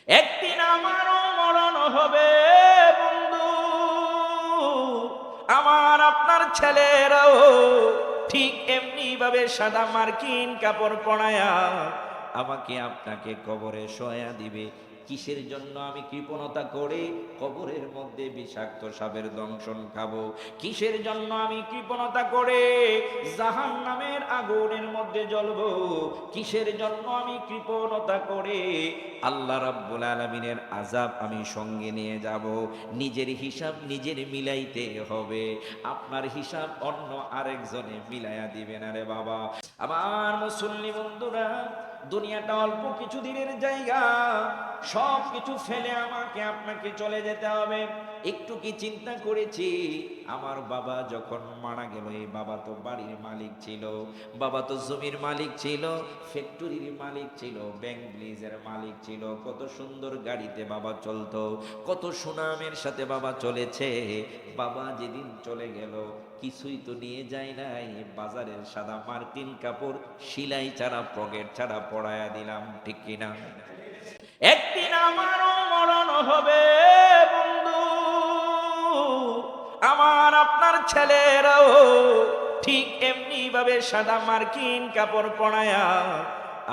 একদিন আমারও মরণ হবে বন্ধু, আমার আপনার ছেলেরাও ঠিক এমনি ভাবে সাদা মার্কিন কাপড় পরায়া আমাকে আপনাকে কবরে শোয়া দিবে। কিসের জন্য আমি কৃপণতা করে কবরের মধ্যে বিষাক্ত সাপের দংশন খাবো? কিসের জন্য আমি কৃপণতা করে জাহান্নামের আগুনের মধ্যে জ্বলবো? কিসের জন্য আমি কৃপণতা করে আল্লাহ রাব্বুল আলামিনের আযাব আমি সঙ্গে নিয়ে যাব? নিজের হিসাব নিজের মিলাইতে হবে, আপনার হিসাব অন্য আরেকজনে মিলাইয়া দিবে না রে বাবা। আমার মুসল্লি বন্ধুরা, দুনিয়াটা অল্প কিছু দিনের জায়গা, সব কিছু ফেলে আমাকে আপনাকে চলে যেতে হবে। একটু কি চিন্তা করেছি আমার বাবা যখন মারা গেল, এই বাবা তো বাড়ির মালিক ছিল, বাবা তো জমির মালিক ছিল, ফ্যাক্টরির মালিক ছিল, ব্যাংক ব্লিজের মালিক ছিল, কত সুন্দর গাড়িতে বাবা চলতো, কত সুনামের সাথে বাবা চলেছে। বাবা যেদিন চলে গেল কিছুই তো নিয়ে যায় নাই, বাজারের সাদা মার্কিন কাপড় সিলাই ছাড়া পকেট ছাড়া পরায়া দিলাম, ঠিক কিনা? একদিন আমারও মরণ হবে বন্ধু, আমার আপনার ছেলেরাও ঠিক এমনি ভাবে সাদা মার্কিন কাপড় পরায়া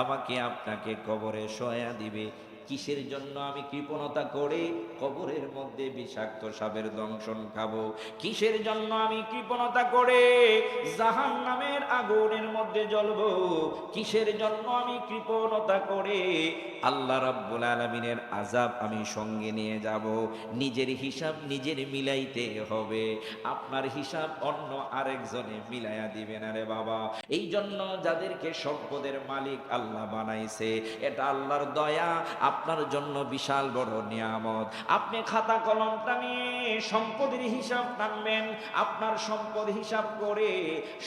আমাকে আপনাকে কবরে শোয়া দিবে। কিসের জন্য আমি কৃপণতা করে কবরের মধ্যে বিষাক্ত সাপের দংশন খাবো? কিসের জন্য আমি কৃপণতা করে জাহান্নামের আগুনের মধ্যে জ্বলবো? কিসের জন্য আমি কৃপণতা করে আল্লাহ রাব্বুল আলামিনের আযাব আমি সঙ্গে নিয়ে যাব? নিজের হিসাব নিজের মিলাইতে হবে, আপনার হিসাব অন্য আরেকজনে মিলাইয়া দিবে না রে বাবা। এই জন্য যাদেরকে সম্পদের মালিক আল্লাহ বানাইছে, এটা আল্লাহর দয়া, আপনার জন্য বিশাল বড় নিয়ামত। আপনি খাতা কলমটা নিয়ে সম্পদের হিসাব টানবেন, আপনার সম্পদ হিসাব করে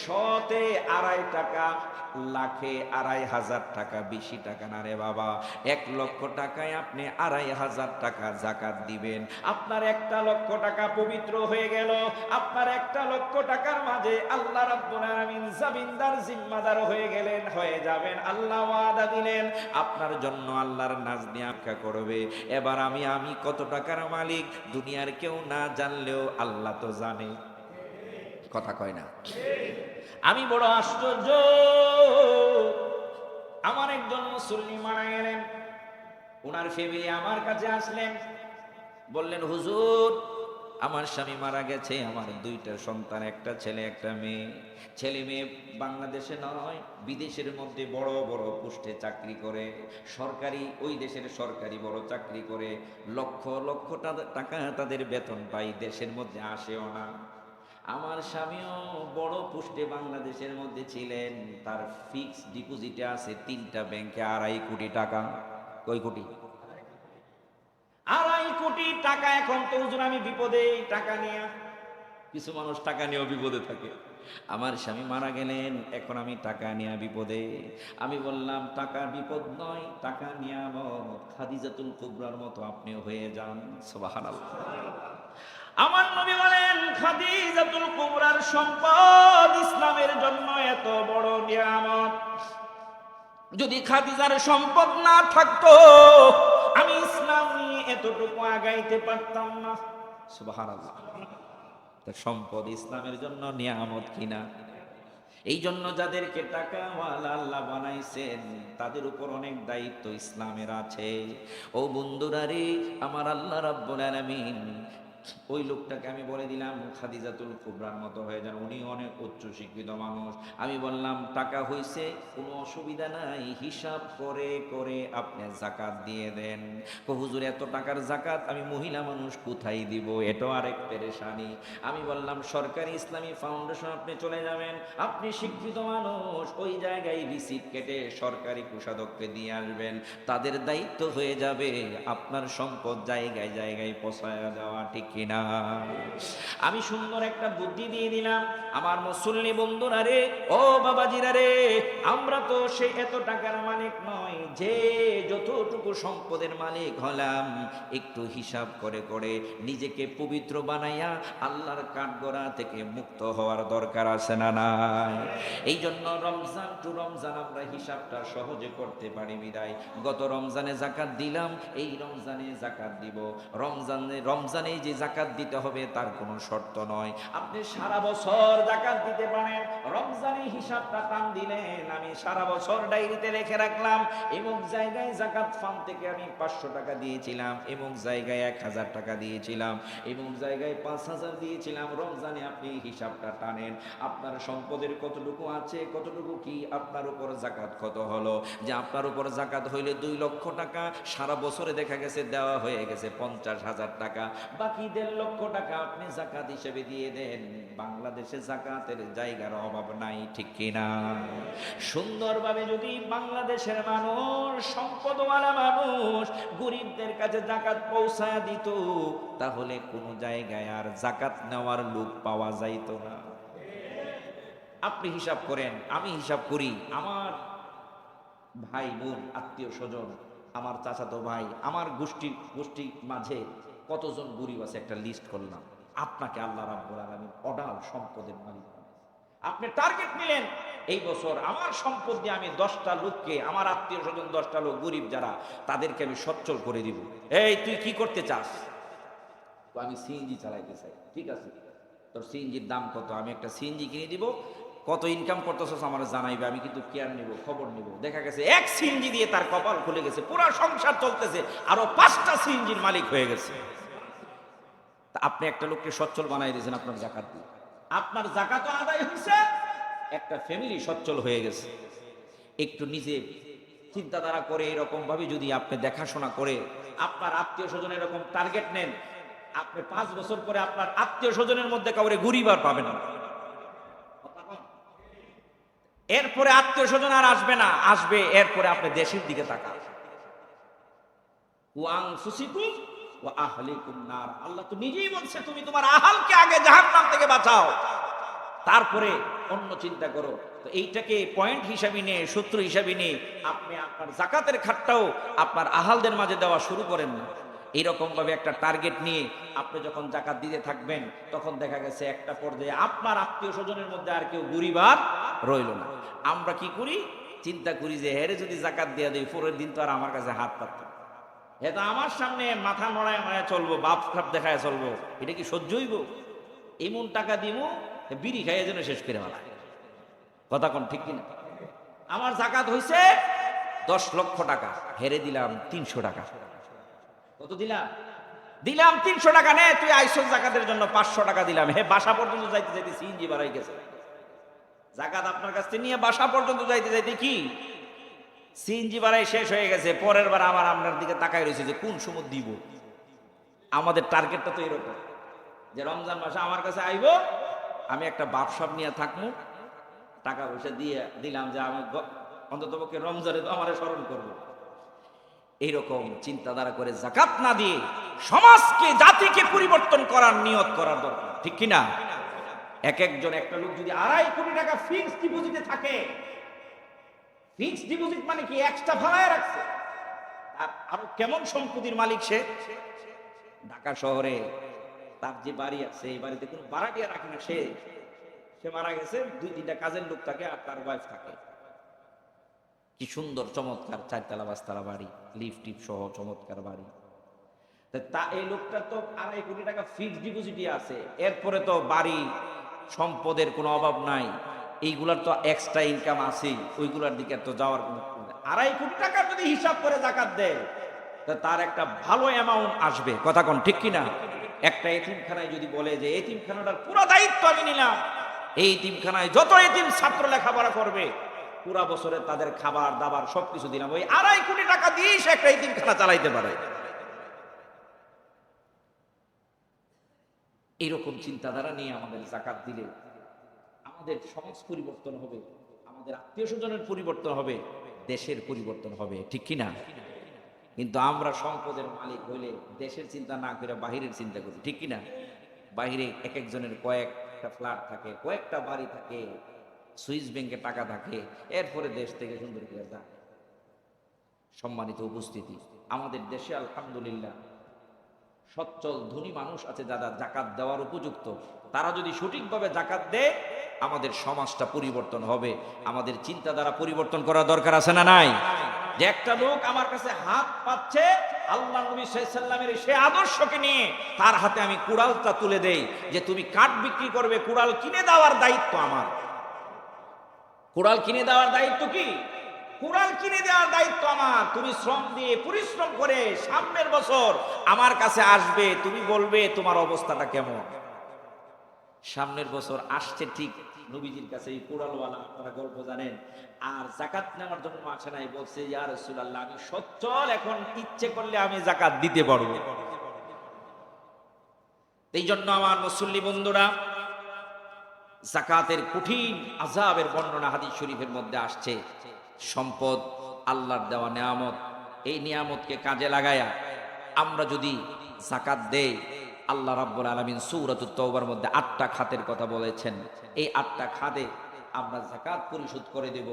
শতে 2.5 টাকা, লাখে 2.5 টাকা, বেশি টাকা না রে বাবা। 1 লক্ষ টাকায় আপনি 2.5 টাকা যাকাত দিবেন, আপনার 1 লক্ষ টাকা পবিত্র হয়ে গেল। আপনার 1 লক্ষ টাকার মাঝে আল্লাহ রাব্বুল আলামিন জামিনদার জিম্মাদার হয়ে গেলেন, হয়ে যাবেন। আল্লাহ ওয়াদা দিলেন আপনার জন্য আল্লাহর নাজনি আঁকা করবে। এবার আমি কত টাকার মালিক দুনিয়ার কেউ না জানলেও আল্লাহ তো জানে, কথা কয় না? আমি বড় আশ্চর্য, আমার একজন মুসল্লি মারা গেলেন, ওনার ফ্যামিলি আমার কাছে আসলেন, বললেন হুজুর আমার স্বামী মারা গেছে, আমার 2টা সন্তান, একটা ছেলে একটা মেয়ে। ছেলে মেয়ে বাংলাদেশে নয় বিদেশের মধ্যে বড় বড় পোস্টে চাকরি করে, সরকারি, ওই দেশের সরকারি বড় চাকরি করে, লক্ষ লক্ষ টাকা তাদের বেতন পাই, দেশের মধ্যে আসেও না। আমার স্বামীও বড় পোস্টে বাংলাদেশের মধ্যে ছিলেন, তার ফিক্সড ডিপোজিটে আছে 3টা ব্যাংকে 2.5 কোটি টাকা। কয় কোটি? 2.5 কোটি টাকা। এখন তো হুজুর আমি বিপদে, টাকা নিয়ে, কিছু মানুষ টাকা নিয়েও বিপদে থাকে। আমার স্বামী মারা গেলেন, এখন আমি টাকা নিয়ে বিপদে। আমি বললাম টাকা বিপদ নয়, টাকা নিয়ামত। খাদিজাতুল কুবরার মতো আপনিও হয়ে যান, সুবহানাল্লাহ। আমার নবী বলেন খাদিজাতুল কুবরার সম্পদ ইসলামের জন্য এত বড় নিয়ামত, যদি খাদিজার সম্পদ না থাকতো আমি ইসলাম নিয়ে এতটুকু আগাইতে পারতাম না, সুবহানাল্লাহ। তার সম্পদ ইসলামের জন্য নিয়ামত কিনা? এই জন্য যাদেরকে টাকাওয়ালা আল্লাহ বানাইছেন তাদের উপর অনেক দায়িত্ব ইসলামের আছে। ও বন্ধুরা রে, আমার আল্লাহ রাব্বুল আলামিন ওই লোকটাকে আমি বলে দিলাম খাদিজাতুল কুবরার মতো হয়ে যান, উনি অনেক উচ্চ শিক্ষিত মানুষ। আমি বললাম টাকা হইছে, কোনো অসুবিধা নাই, হিসাব করে করে আপনি যাকাত দিয়ে দেন। হুজুর এত টাকার যাকাত আমি মহিলা মানুষ কোথায় দিব, এটাও আরেক পেরেশানি। আমি বললাম সরকারি ইসলামী ফাউন্ডেশন আপনি চলে যাবেন, আপনি শিক্ষিত মানুষ, ওই জায়গায় রিসিট কেটে সরকারি কোষাধ্যক্ষকে দিয়ে আসবেন, তাদের দায়িত্ব হয়ে যাবে আপনার সম্পদ জায়গায় জায়গায় পৌঁছায়া দেওয়া, ঠিক কিনা? আমি সুন্দর একটা বুদ্ধি দিয়ে দিলাম আমার মুসল্লি বন্ধুরা রে, ও বাবাজিরা রে, আমরা তো সে এত টাকার মালিক নয় যে যতটুকু সম্পদের মালিক হলাম, একটু হিসাব করে করে নিজেকে পবিত্র বানাইয়া আল্লাহর কাঠগড়া থেকে মুক্ত হওয়ার দরকার আছে না নাই? এই জন্য রমজান টু রমজান আমরা হিসাবটা সহজে করতে পারি বিদায় গত রমজানে জাকাত দিলাম, এই রমজানে জাকাত দিব। রমজানে যে জাকাত দিতে হবে তার কোনো শর্ত নয়, আপনি সারা বছর জাকাত দিতে পারেন। রমজানে হিসাবটা টান দিলেন, আমি সারা বছর ডায়েরিতে লিখে রাখলাম এমুক জায়গায় জাকাত ফান্ড থেকে আমি 500 টাকা দিয়েছিলাম, এমুক জায়গায় 1000 টাকা দিয়েছিলাম, এমুক জায়গায় 5000 দিয়েছিলাম। রমজানে আপনি হিসাবটা টানেন, আপনার সম্পদের কতটুকু আছে, কতটুকু কি, আপনার উপর জাকাত কত হলো। যে আপনার উপর জাকাত হইলে 2 লক্ষ টাকা, সারা বছরে দেখা গেছে দেওয়া হয়ে গেছে 50,000 টাকা, বাকি 1.5 লক্ষ টাকা আপনি জাকাত হিসেবে দিয়ে দেন। বাংলাদেশে জাকাতের জায়গার অভাব নাই, ঠিক কিনা? সুন্দরভাবে যদি বাংলাদেশের মানুষ, সম্পদওয়ালা মানুষ গরিবদের কাছে জাকাত পৌঁছায় দিত, তাহলে কোনো জায়গায় আর জাকাত নেওয়ার লোক পাওয়া যাইত না। আপনি হিসাব করেন, আমি হিসাব করি, আমার ভাই বোন আত্মীয় স্বজন, আমার চাচাতো ভাই, আমার গোষ্ঠীর মাঝে কতজন গরিব আছে একটা লিস্ট করলাম। আপনাকে আল্লাহ রাব্বুল আলামিন অঢাল সম্পদের মালিক বানাইছে। আপনি টার্গেট নিলেন এই বছর আমার সম্পদ দিয়ে আমি 10টা লোককে, আমার আত্মীয় স্বজন 10টা লোক গরিব যারা, তাদেরকে আমি সচ্ছল করে দিব। এই তুই কি করতে চাস? তো আমি সিএনজি চালাইতে চাই। ঠিক আছে, তোর সিএনজির দাম কত? আমি একটা সিএনজি কিনে দিব, কত ইনকাম করতেছস আমার জানাইবে, আমি কিন্তু কেয়ার নিব, খবর নিব। দেখা গেছে এক সিএনজি দিয়ে তার কপাল খুলে গেছে, পুরো সংসার চলতেছে, আরো 5টা সিএনজির মালিক হয়ে গেছে। তা আপনি একটা লোককে সচ্ছল বানাই দিয়েছেন আপনার জাকাত দিয়ে, আপনার জাকাতও আদায় হয়েছে, একটা ফ্যামিলি সচ্ছল হয়ে গেছে। একটু নিজে চিন্তাধারা করে এরকম ভাবে যদি আপনি দেখাশোনা করে আপনার আত্মীয় স্বজন এরকম টার্গেট নেন, আপনি 5 বছর পরে আপনার আত্মীয় স্বজনের মধ্যে কাউরে গরিব আর পাবেন না। এরপরে আত্মীয় স্বজন আর আসবে না, আসবে এরপরে আপনি দেশের দিকে তাকান। ওয়ানফুসিকুম ওয়া আহলিকুম নার, আল্লাহ তো নিজেই বলছে তুমি তোমার আহালকে আগে জাহান্নাম থেকে বাঁচাও, তারপরে অন্য চিন্তা করো। তো এইটাকে পয়েন্ট হিসাবে নিয়ে, সূত্র হিসাবে নিয়ে আপনি আপনার জাকাতের খাতটাও আপনার আহালদের মাঝে দেওয়া শুরু করেন না। এইরকম ভাবে একটা টার্গেট নিয়ে আপনি যখন জাকাত দিতে থাকবেন, তখন দেখা গেছে একটা পর্যায়ে আপনার আত্মীয় স্বজনের মধ্যে আর কেউ গরিব আর রইল না। আমরা কি করি? চিন্তা করি যে হেরে যদি জাকাত দিয়ে দেয়, পরের দিন তো আর আমার কাছে হাত পাতত, এটা আমার সামনে মাথা নড়ায় নড়ায় চলবো, বাপ খাপ দেখায় চলবো, এটা কি সহ্য হইব? এমন টাকা দিব বিড়ি খাইয়ে যেন শেষ করে মারা। কথা কোন ঠিক কিনা? আমার জাকাত হইছে 10 লক্ষ টাকা, হেরে দিলাম 300 টাকা। কত দিলাম? দিলাম 300 টাকা। নে তুই আইসন জাকাতের জন্য 500 টাকা দিলাম। হে বাসা পর্যন্ত যাইতে যাইতে সিএনজি বাড়াই গেছে। জাকাত আপনার কাছ থেকে নিয়ে বাসা পর্যন্ত যাইতে যাইতে কি সিএনজি বাড়াই শেষ হয়ে গেছে। পরের বার আমার আপনার দিকে তাকাই রয়েছে যে কোন সময় দিব। আমাদের টার্গেটটা তো এরকম যে রমজান মাসে আমার কাছে আইব, আমি একটা বাপসাপ নিয়ে থাকবো, টাকা পয়সা দিয়ে দিলাম যে আমি অন্ততপক্ষে রমজানে তো আমার স্মরণ করবো। এইরকম চিন্তাধারা করে জাকাত না দিয়ে সমাজকে, জাতিকে পরিবর্তন করার নিয়ত করার দরকার, ঠিক কিনা? এক একজন, একটা লোক যদি 2.5 কোটি টাকা ফিক্সড ডিপোজিটে থাকে, ফিক্সড ডিপোজিট মানে কি? এক্সট্রা ভাড়ায় রাখছে। আর আরো কেমন সম্পত্তির মালিক সে! ঢাকা শহরে তার যে বাড়ি আছে, এই বাড়িতে কোনো ভাড়াটিয়া রাখে না। সে মারা গেছে, 2-3টা কাজের লোক থাকে আর তার ওয়াইফ থাকে। কি সুন্দর চমৎকার 4তলা 5তলা বাড়ি, লিফট টিপ সহ চমৎকার বাড়ি। তা এই লোকটা তো 2.5 কোটি টাকা ফিক্সড ডিপোজিটই আছে, এরপরে তো বাড়ি সম্পদের কোনো অভাব নাই, এইগুলার তো এক্সট্রা ইনকাম আছেই, ওইগুলার দিকে তো যাওয়ার কোনো। 2.5 কোটি টাকা যদি হিসাব করে জাকাত দেয়, তার একটা ভালো অ্যামাউন্ট আসবে। কথা কোন ঠিক কিনা? একটা এতিমখানায় যদি বলে যে এতিমখানাটার পুরো দায়িত্ব আমি নিলাম, এই এতিমখানায় যত এতিম ছাত্র লেখাপড়া করবে, পুরা বছরে তাদের খাবার দাবার সবকিছু দিলাম, ওই 2.5 কোটি টাকা দিয়ে সে একটা এতিমখানা চালাইতে পারে। এইরকম চিন্তাধারা নিয়ে আমাদের জাকাত দিলে আমাদের সমাজ পরিবর্তন হবে, আমাদের আত্মীয় স্বজনের পরিবর্তন হবে, দেশের পরিবর্তন হবে, ঠিক কিনা? কিন্তু আমরা সম্পদের মালিক হইলে দেশের চিন্তা না করে বাহিরের চিন্তা করি, ঠিক কিনা? বাহিরে এক একজনের কয়েকটা ফ্ল্যাট থাকে, কয়েকটা বাড়ি থাকে, সুইস ব্যাংকে টাকা থাকে, এরপরে দেশ থেকে সুন্দর করে যায়। সম্মানিত উপস্থিতি, আমাদের দেশে আলহামদুলিল্লাহ সচ্ছল ধনী মানুষ আছে যারা জাকাত দেওয়ার উপযুক্ত। তারা যদি সঠিকভাবে জাকাত দেয়, আমাদের সমাজটা পরিবর্তন হবে। আমাদের চিন্তাধারা পরিবর্তন করার দরকার আছে না নাই? যে একটা লোক আমার কাছে হাত পাচ্ছে, আল্লাহ নবী সাল্লাল্লাহু আলাইহি ওয়াসাল্লামের সেই আদর্শকে নিয়ে তার হাতে আমি কুড়ালটা তুলে দেই যে তুমি কাঠ বিক্রি করবে, কুড়াল কিনে দেওয়ার দায়িত্ব আমার। কুড়াল কিনে দেওয়ার দায়িত্ব কি? কুড়াল কিনে দেওয়ার দায়িত্ব আমার। তুমি শ্রম দিয়ে পরিশ্রম করে সামনের বছর আমার কাছে আসবে, তুমি বলবে তোমার অবস্থাটা কেমন। সামনের বছর আসছে ঠিক নবীজির কাছে এই কুড়ালওয়ালা, আপনারা গল্প জানেন, আর জাকাত নেওয়ার জন্য আসে নাই, বলছে ইয়া রাসূলুল্লাহ আমি সচ্ছল, এখন ইচ্ছে করলে আমি জাকাত দিতে পারবো। এই জন্য আমার মুসল্লি বন্ধুরা, জাকাতের কঠিন আযাবের বর্ণনা হাদিস শরীফের মধ্যে আসছে। সম্পদ আল্লাহর দেওয়া নিয়ামত, এই নিয়ামতকে কাজে লাগায়া আমরা যদি জাকাত দেই, আল্লাহ রাব্বুল আলামিন সূরাতুত তাওবার মধ্যে 8টা খাতের কথা বলেছেন। এই 8টা খাতে আমরা জাকাত পরিশোধ করে দেব।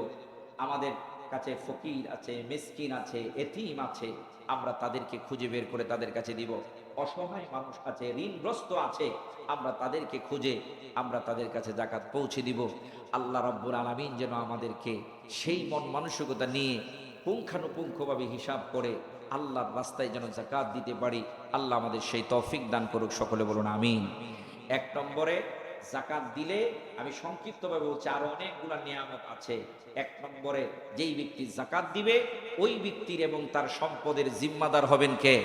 আমাদের কাছে ফকির আছে, মিসকিন আছে, এতিম আছে, আমরা তাদেরকে খুঁজে বের করে তাদের কাছে দিব। অসহায় মানুষ আছে, ঋণগ্রস্ত আছে, আমরা তাদেরকে খুঁজে আমরা তাদের কাছে জাকাত পৌঁছে দিব। আল্লাহ রাব্বুল আলামিন যেন আমাদেরকে সেই মন মানসিকতা নিয়ে পুঙ্খানুপুঙ্খভাবে হিসাব করে আল্লাহর রাস্তায় যেন জাকাত দিতে পারি। আল্লাহ আমাদের সেই তৌফিক দান করুক, সকলে বলুন আমিন। 1 নম্বরে জাকাত দিলে, আমি সংক্ষিপ্তভাবে বলছি, আরো অনেকগুলো নিয়ামত আছে। 1 নম্বরে যেই ব্যক্তি জাকাত দিবে ওই ব্যক্তির এবং তার সম্পদের জিম্মাদার হবেন কে?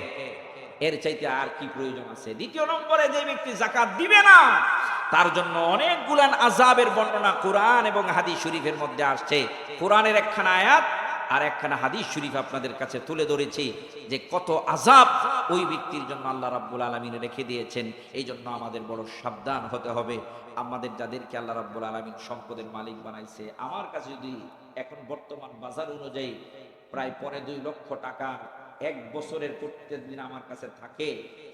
এর চাইতে আর কি প্রয়োজন আছে? 2 নম্বরে যে ব্যক্তি জাকাত দিবে না তার জন্য অনেকগুলান আযাবের বর্ণনা কোরআন এবং হাদিস শরীফের মধ্যে আসছে। কোরআনের একখানা আয়াত আর একখানা হাদিস শরীফ আপনাদের কাছে তুলে ধরেছি যে কত আযাব ওই ব্যক্তির জন্য আল্লাহ রাব্বুল আলামিন রেখে দিয়েছেন। এই জন্য আমাদের বড় সাবধান হতে হবে। আমাদের যাদেরকে আল্লাহ রাব্বুল আলামিন সম্পদের মালিক বানাইছে, আমার কাছে যদি এখন বর্তমান বাজার অনুযায়ী প্রায় 2.5 লক্ষ টাকা 1 বছরের প্রত্যেকদিন আমার কাছে থাকে,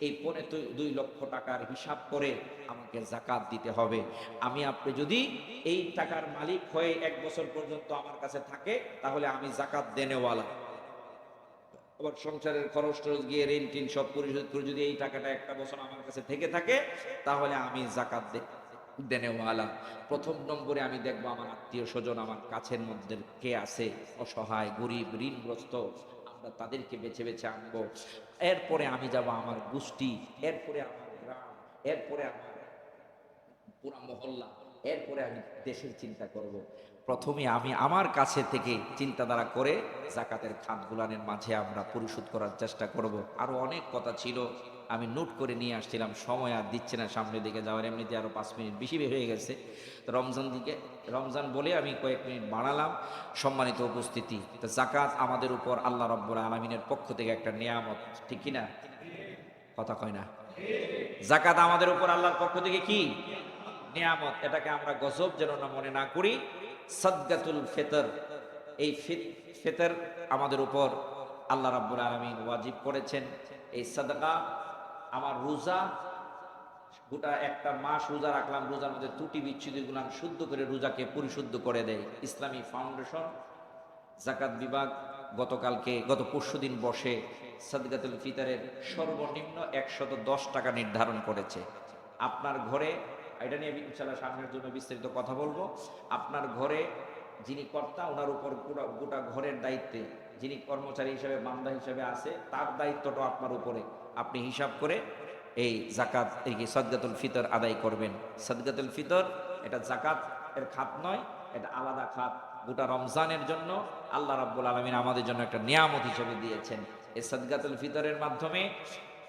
এই 2.5 লক্ষ টাকার হিসাব করে আমাকে জাকাত দিতে হবে। আমি আপনি যদি এই টাকার মালিক হয়ে 1 বছর পর্যন্ত আমার কাছে থাকে, তাহলে আমি জাকাত দেনেওয়ালা। আবার সংসারের খরচ টরচ গিয়ে ঋণ টিন সব পরিশোধ করে যদি এই টাকাটা 1টা বছর আমার কাছে থেকে থাকে, তাহলে আমি জাকাত দেনেওয়ালা। 1 নম্বরে আমি দেখবো আমার আত্মীয় স্বজন, আমার কাছের মধ্যে কে আছে অসহায়, গরিব, ঋণগ্রস্ত, আমরা তাদেরকে বেছে বেছে আনবো। এরপরে আমি যাব আমার গোষ্ঠী, এরপরে আমার গ্রাম, এরপরে আমার পুরা মহল্লা, এরপরে আমি দেশের চিন্তা করব। প্রথমে আমি আমার কাছে থেকে চিন্তাধারা করে জাকাতের খাতগুলানের মাঝে আমরা পরিশোধ করার চেষ্টা করব। আরো অনেক কথা ছিল, আমি নোট করে নিয়ে আসছিলাম, সময় আর দিচ্ছে না সামনের দিকে যাওয়ার, এমনিতে আরো 5 মিনিট বেশি হয়ে গেছে। তো রমজান বলে আমি কয়েক মিনিট বাড়ালাম। সম্মানিত উপস্থিতি, তো জাকাত আমাদের উপর আল্লাহ রাব্বুল আলামিনের পক্ষ থেকে একটা নিয়ামত, ঠিক কিনা? কথা কয় না? জাকাত আমাদের উপর আল্লাহর পক্ষ থেকে কি নিয়ামত, এটাকে আমরা গজব যেন না মনে না করি। সাদকাতুল ফিতর, এই ফিতর আমাদের উপর আল্লাহ রাব্বুল আলামিন ওয়াজিব করেছেন। এই সাদাকা, আমার রোজা, গোটা একটা মাস রোজা রাখলাম, রোজার মধ্যে ত্রুটি বিচ্ছুতিগুলো শুদ্ধ করে রোজাকে পরিশুদ্ধ করে দেয় ইসলামী ফাউন্ডেশন জাকাত বিভাগ। গত পরশুদিন বসে সাদকাতুল ফিতরের সর্বনিম্ন 110 টাকা নির্ধারণ করেছে। আপনার ঘরে, এটা নিয়ে ইনশাআল্লাহ সামনের জন্য বিস্তারিত কথা বলবো। আপনার ঘরে যিনি কর্তা, ওনার উপর গোটা ঘরের দায়িত্বে যিনি কর্মচারী হিসেবে, বান্দা হিসেবে আছে, তার দায়িত্বটা আপনার উপরে। আপনি হিসাব করে এই জাকাত, এই সাদকাতুল ফিতর আদায় করবেন। সাদকাতুল ফিতর এটা জাকাত এর খাত নয়, এটা আলাদা খাত। গোটা রমজানের জন্য আল্লাহ রাব্বুল আলামিন আমাদের জন্য একটা নিয়ামত হিসেবে দিয়েছেন। এই সাদকাতুল ফিতরের মাধ্যমে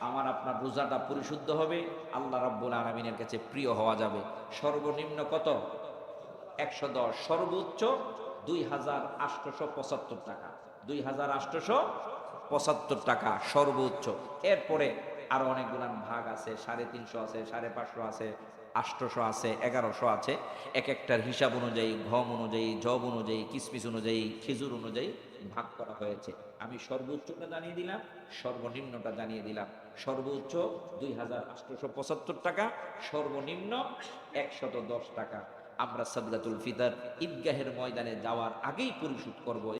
আমার আপনার রোজাটা পরিশুদ্ধ হবে, আল্লাহ রাব্বুল আলামিনের কাছে প্রিয় হওয়া যাবে। সর্বনিম্ন কত? 110, সর্বোচ্চ 2875 টাকা। 2875 টাকা সর্বোচ্চ। এরপরে আরো অনেকগুলো ভাগ আছে, 350 আছে, 550 আছে, 800 আছে, 1100 আছে। এক একটার হিসাব অনুযায়ী, গম অনুযায়ী, জব অনুযায়ী, কিসমিস অনুযায়ী, খেজুর অনুযায়ী ভাগ করা হয়েছে। আমি সর্বোচ্চটা জানিয়ে দিলাম, সর্বনিম্নটা জানিয়ে দিলাম। সর্বোচ্চ 2875 টাকা, সর্বনিম্ন 110 টাকা। আমরা সাদকাতুল ফিতর ঈদগাহের ময়দানে যাওয়ার আগেই পরিশোধ করব।